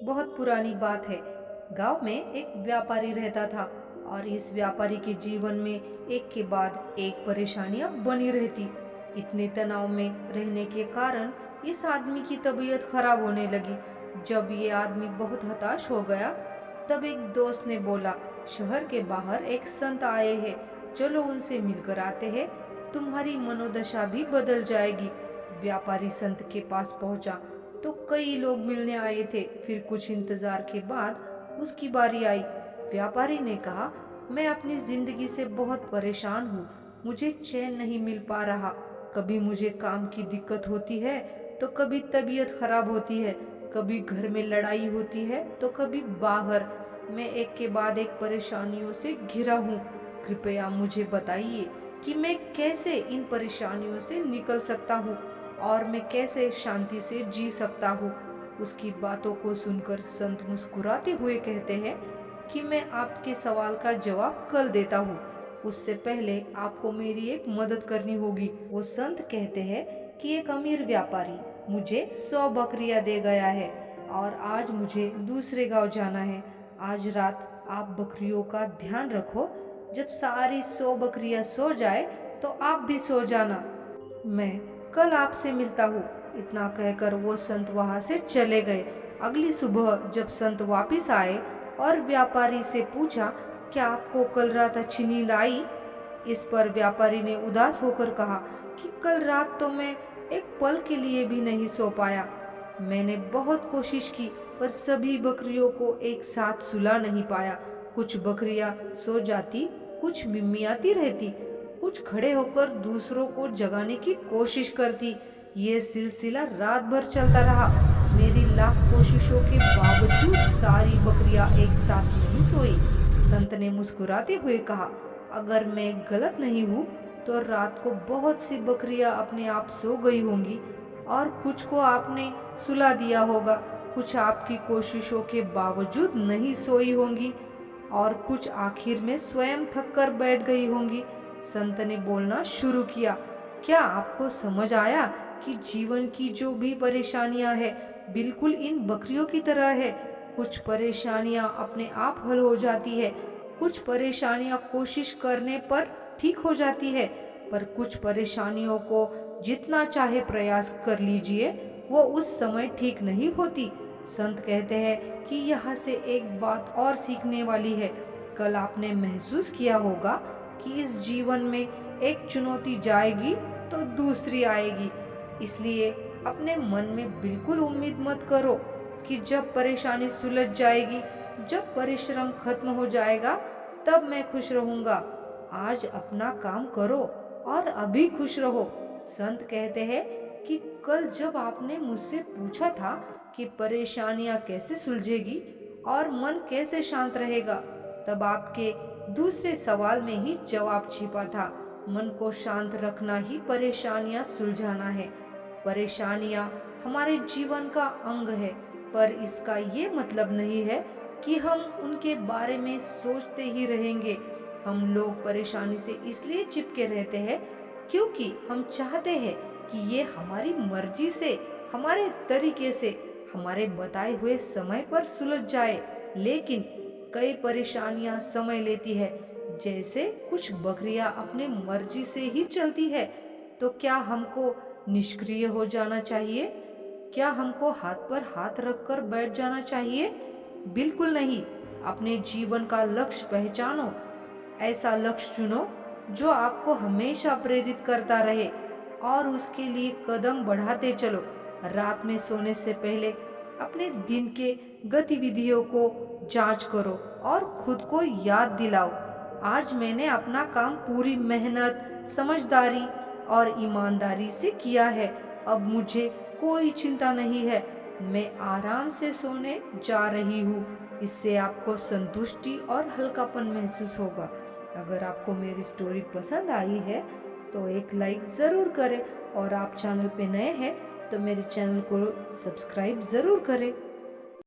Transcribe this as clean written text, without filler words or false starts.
बहुत पुरानी बात है। गांव में एक व्यापारी रहता था और इस व्यापारी के जीवन में एक के बाद एक परेशानियां बनी रहती। इतने तनाव में रहने के कारण इस आदमी की तबीयत खराब होने लगी। जब ये आदमी बहुत हताश हो गया, तब एक दोस्त ने बोला, शहर के बाहर एक संत आए हैं, चलो उनसे मिलकर आते हैं, तुम्हारी मनोदशा भी बदल जाएगी। व्यापारी संत के पास पहुंचा तो कई लोग मिलने आए थे। फिर कुछ इंतजार के बाद उसकी बारी आई। व्यापारी ने कहा, मैं अपनी जिंदगी से बहुत परेशान हूँ, मुझे चैन नहीं मिल पा रहा। कभी मुझे काम की दिक्कत होती है तो कभी तबीयत खराब होती है, कभी घर में लड़ाई होती है तो कभी बाहर। मैं एक के बाद एक परेशानियों से घिरा हूँ। कृपया मुझे बताइए कि मैं कैसे इन परेशानियों से निकल सकता हूँ और मैं कैसे शांति से जी सकता हूँ। उसकी बातों को सुनकर संत मुस्कुराते हुए कहते हैं कि मैं आपके सवाल का जवाब कल देता हूँ, उससे पहले आपको मेरी एक मदद करनी होगी। वो संत कहते हैं कि एक अमीर व्यापारी मुझे 100 बकरियां दे गया है और आज मुझे दूसरे गांव जाना है। आज रात आप बकरियों का ध्यान रखो, जब सारी 100 बकरियां सो जाए तो आप भी सो जाना, मैं कल आपसे मिलता हूँ। इतना कहकर वो संत वहां से चले गए। अगली सुबह जब संत वापिस आए और व्यापारी से पूछा, क्या आपको कल रात अच्छी नींद आई? इस पर व्यापारी ने उदास होकर कहा कि कल रात तो मैं एक पल के लिए भी नहीं सो पाया। मैंने बहुत कोशिश की पर सभी बकरियों को एक साथ सुला नहीं पाया। कुछ बकरियां सो जाती, कुछ मिमियाती रहती, कुछ खड़े होकर दूसरों को जगाने की कोशिश करती। ये सिलसिला रात भर चलता रहा। मेरी लाख कोशिशों के बावजूद सारी बकरियां एक साथ नहीं सोई। संत ने मुस्कुराते हुए कहा, अगर मैं गलत नहीं हूँ तो रात को बहुत सी बकरियां अपने आप सो गई होंगी और कुछ को आपने सुला दिया होगा। कुछ आपकी कोशिशों के बावजूद नहीं सोई होंगी और कुछ आखिर में स्वयं थक कर बैठ गई होंगी। संत ने बोलना शुरू किया, क्या आपको समझ आया कि जीवन की जो भी परेशानियां है बिल्कुल इन बकरियों की तरह है। कुछ परेशानियां अपने आप हल हो जाती है, कुछ परेशानियां कोशिश करने पर ठीक हो जाती है, पर कुछ परेशानियों को जितना चाहे प्रयास कर लीजिए वो उस समय ठीक नहीं होती। संत कहते हैं कि यहाँ से एक बात और सीखने वाली है। कल आपने महसूस किया होगा कि इस जीवन में एक चुनौती जाएगी तो दूसरी आएगी, इसलिए अपने मन में बिल्कुल उम्मीद मत करो कि जब परेशानी सुलझ जाएगी, जब परिश्रम खत्म हो जाएगा तब मैं खुश रहूंगा। आज अपना काम करो और अभी खुश रहो। संत कहते हैं कि कल जब आपने मुझसे पूछा था कि परेशानियां कैसे सुलझेगी और मन कैसे शांत रहेगा, तब आपके दूसरे सवाल में ही जवाब छिपा था। मन को शांत रखना ही परेशानियां सुलझाना है। परेशानियां हमारे जीवन का अंग है, पर इसका ये मतलब नहीं है कि हम उनके बारे में सोचते ही रहेंगे। हम लोग परेशानी से इसलिए चिपके रहते हैं क्योंकि हम चाहते हैं कि ये हमारी मर्जी से, हमारे तरीके से, हमारे बताए हुए समय पर सुलझ जाए। लेकिन कई परेशानियां समय लेती है। जैसे कुछ बकरियां अपने मर्जी से ही चलती है, तो क्या हमको निष्क्रिय हो जाना चाहिए? क्या हमको हाथ पर हाथ रखकर बैठ जाना चाहिए? बिल्कुल नहीं। अपने जीवन का लक्ष्य पहचानो, ऐसा लक्ष्य चुनो जो आपको हमेशा प्रेरित करता रहे और उसके लिए कदम बढ़ाते चलो। रात में सोने से पहले अपने दिन के गतिविधियों को जांच करो और खुद को याद दिलाओ, आज मैंने अपना काम पूरी मेहनत, समझदारी और ईमानदारी से किया है। अब मुझे कोई चिंता नहीं है, मैं आराम से सोने जा रही हूँ। इससे आपको संतुष्टि और हल्कापन महसूस होगा। अगर आपको मेरी स्टोरी पसंद आई है तो एक लाइक ज़रूर करें और आप चैनल पे नए हैं तो मेरे चैनल को सब्सक्राइब ज़रूर करें।